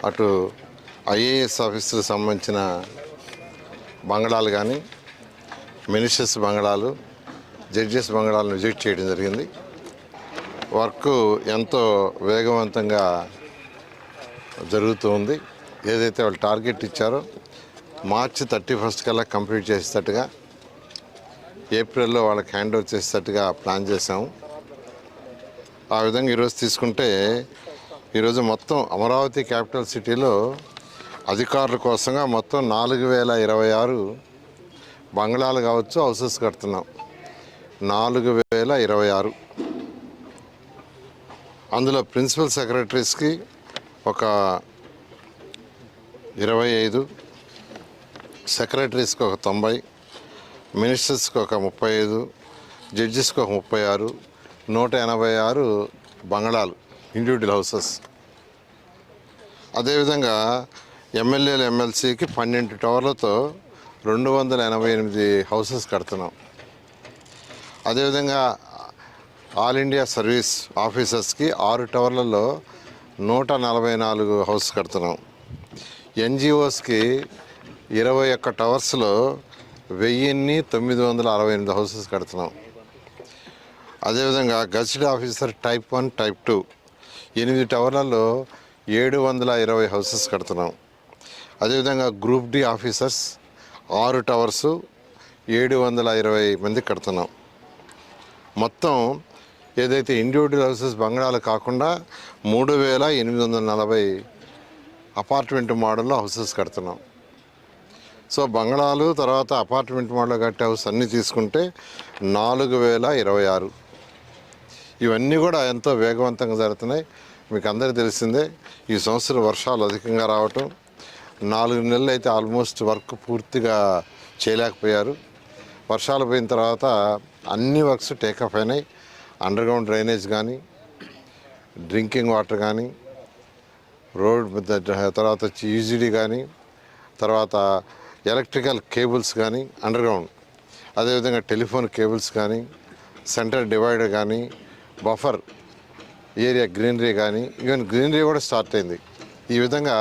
అటు ఐఏఎస్ ఆఫీసులకు సంబంధించిన బంగళాలు కానీ, మినిస్టర్స్ బంగళాలు, జడ్జెస్ బంగళాలను విజిట్ చేయడం జరిగింది. వర్క్ ఎంతో వేగవంతంగా జరుగుతుంది. ఏదైతే వాళ్ళు టార్గెట్ ఇచ్చారో మార్చి 31 కల్లా కంప్లీట్ చేసేటట్టుగా, ఏప్రిల్లో వాళ్ళకి హ్యాండ్ ఓవర్ చేసేటట్టుగా ప్లాన్ చేసాము. ఆ విధంగా ఈరోజు తీసుకుంటే ఈరోజు మొత్తం అమరావతి క్యాపిటల్ సిటీలో అధికారుల కోసంగా మొత్తం 4026 బంగ్లాలు కావచ్చు, హౌసెస్ కడుతున్నాం. 4026. అందులో ప్రిన్సిపల్ సెక్రటరీస్కి ఒక 25, సెక్రటరీస్కి ఒక 90, మినిస్టర్స్కి ఒక 35, జడ్జెస్కి ఒక 36, 186 బంగళాలు, ఇండివిజువల్ హౌసెస్. అదేవిధంగా ఎమ్మెల్యేలు, ఎమ్మెల్సీకి 12 టవర్లతో 288 హౌసెస్ కడుతున్నాం. అదేవిధంగా ఆల్ ఇండియా సర్వీస్ ఆఫీసర్స్కి 6 టవర్లలో 144 హౌస్ కడుతున్నాం. ఎన్జిఓస్కి 21 టవర్స్లో 1968 హౌసెస్ కడుతున్నాం. అదేవిధంగా gazetted officer type 1, type 2 8 టవర్లలో 720 houses కడుతున్నాం. అదేవిధంగా గ్రూప్ డి ఆఫీసర్స్ 6 టవర్సు 720 మంది కడుతున్నాం. మొత్తం ఏదైతే ఇండివిజువల్ హౌసెస్ బంగ్లాలు కాకుండా 3840 అపార్ట్మెంట్ మోడల్లో హౌసెస్ కడుతున్నాం. సో బంగ్లాలు తర్వాత అపార్ట్మెంట్ మోడల్ కట్టే హౌస్ అన్నీ తీసుకుంటే 4026. ఇవన్నీ కూడా ఎంతో వేగవంతంగా జరుగుతున్నాయి. మీకు అందరికీ తెలిసిందే, ఈ సంవత్సరం వర్షాలు అధికంగా రావటం, 4 నెలలు అయితే ఆల్మోస్ట్ వర్క్ పూర్తిగా చేయలేకపోయారు. వర్షాలు పోయిన తర్వాత అన్ని వర్క్స్ టేకప్ అయినాయి. అండర్గ్రౌండ్ డ్రైనేజ్ కానీ, డ్రింకింగ్ వాటర్ కానీ, రోడ్ తర్వాత వచ్చి యూజిడి కానీ, తర్వాత ఎలక్ట్రికల్ కేబుల్స్ కానీ అండర్గ్రౌండ్, అదేవిధంగా టెలిఫోన్ కేబుల్స్ కానీ, సెంటర్ డివైడర్ కానీ, బఫర్ ఏరియా గ్రీనరీ కానీ, ఈవెన్ గ్రీనరీ కూడా స్టార్ట్ అయింది. ఈ విధంగా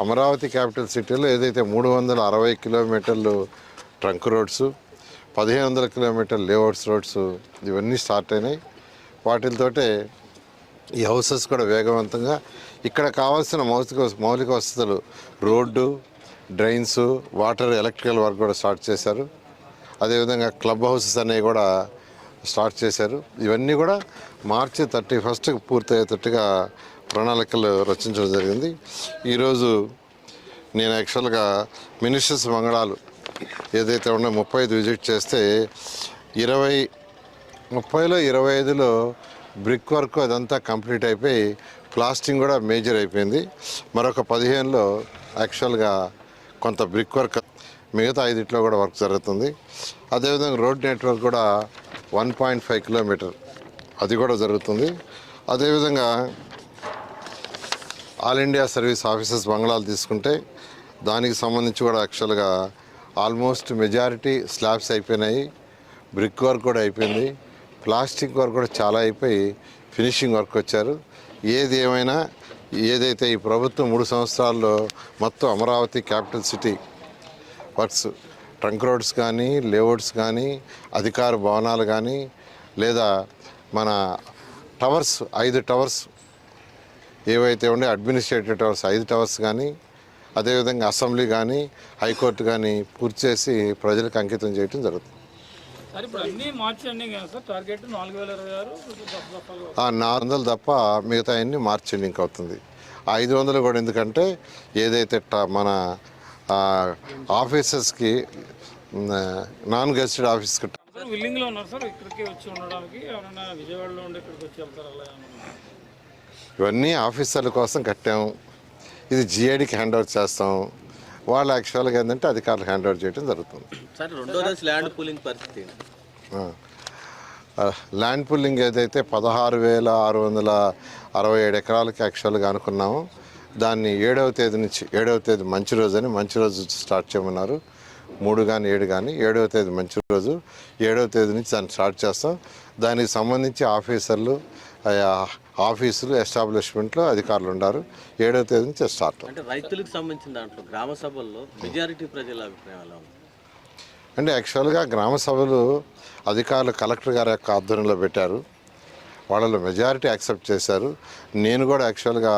అమరావతి క్యాపిటల్ సిటీలో ఏదైతే 360 కిలోమీటర్లు ట్రంక్ రోడ్స్, 1500 కిలోమీటర్ల లేఅవుట్స్ రోడ్స్ ఇవన్నీ స్టార్ట్ అయినాయి. వాటితోటే ఈ హౌసెస్ కూడా వేగవంతంగా ఇక్కడ కావాల్సిన మౌలిక వసతులు, road, drains, water, electrical work కూడా స్టార్ట్ చేశారు. అదేవిధంగా క్లబ్ హౌసెస్ అనేవి కూడా స్టార్ట్ చేశారు. ఇవన్నీ కూడా మార్చి 31కి పూర్తయ్యేటట్టుగా ప్రణాళికలు రచించడం జరిగింది. ఈరోజు నేను యాక్చువల్గా మినిస్టర్స్ బంగళాలు ఏదైతే ఉన్నాయో 35 విజిట్ చేస్తే 30లో 25లో బ్రిక్ వర్క్ అదంతా కంప్లీట్ అయిపోయి ప్లాస్టింగ్ కూడా మేజర్ అయిపోయింది. మరొక 15లో యాక్చువల్గా కొంత బ్రిక్ వర్క్, మిగతా 5 కూడా వర్క్ జరుగుతుంది. అదేవిధంగా రోడ్ నెట్వర్క్ కూడా 1.5 కిలోమీటర్ అది కూడా జరుగుతుంది. అదేవిధంగా ఆల్ ఇండియా సర్వీస్ ఆఫీసర్స్ బంగ్లాలు తీసుకుంటే దానికి సంబంధించి కూడా యాక్చువల్గా ఆల్మోస్ట్ మెజారిటీ స్లాబ్స్ అయిపోయినాయి, బ్రిక్ వర్క్ కూడా అయిపోయింది, ప్లాస్టిక్ వర్క్ కూడా చాలా అయిపోయి ఫినిషింగ్ వర్క్ వచ్చారు. ఏది ఏమైనా ఏదైతే ఈ ప్రభుత్వం 3 సంవత్సరాల్లో మొత్తం Amaravati capital city works, trunk roads కానీ, లేఅవుట్స్ కానీ, అధికార భవనాలు కానీ, లేదా మన టవర్స్ 5 టవర్స్ ఏవైతే ఉండే అడ్మినిస్ట్రేటివ్ టవర్స్ 5 టవర్స్ కానీ, అదేవిధంగా అసెంబ్లీ కానీ, హైకోర్టు కానీ పూర్తి చేసి ప్రజలకు అంకితం చేయడం జరుగుతుంది. 400 తప్ప మిగతా అన్నీ మార్చి ఎండింగ్ అవుతుంది. 500 కూడా ఎందుకంటే ఏదైతే మన ఆఫీసర్స్కి నాన్ గెజిటెడ్ ఆఫీస్కి ఇవన్నీ ఆఫీసర్ల కోసం కట్టాము. ఇది జిఐడికి హ్యాండ్ ఓవర్ చేస్తాం. వాళ్ళు యాక్చువల్గా ఏంటంటే అధికారులు హ్యాండ్ ఓవర్ చేయడం జరుగుతుంది. ల్యాండ్ పుల్లింగ్ ఏదైతే 16,667 ఎకరాలకి యాక్చువల్గా అనుకున్నాము, దాన్ని 7వ తేదీ మంచి రోజు అని మంచి రోజు స్టార్ట్ చేయమన్నారు. 3 కానీ 7 కానీ 7వ తేదీ మంచి రోజు, 7వ తేదీ నుంచి దాన్ని స్టార్ట్ చేస్తాం. దానికి సంబంధించి ఆఫీసర్లు, ఆఫీసులు ఎస్టాబ్లిష్మెంట్లో అధికారులు ఉన్నారు. 7వ తేదీ నుంచి స్టార్ట్. అంటే రైతులకు సంబంధించిన దాంట్లో గ్రామ సభల్లో మెజారిటీ ప్రజల అభిప్రాయం ఎలా ఉంది? అంటే యాక్చువల్గా గ్రామ సభలు అధికారులు కలెక్టర్ గారి యొక్క ఆధ్వర్యంలో పెట్టారు. వాళ్ళలో మెజారిటీ యాక్సెప్ట్ చేశారు. నేను కూడా యాక్చువల్గా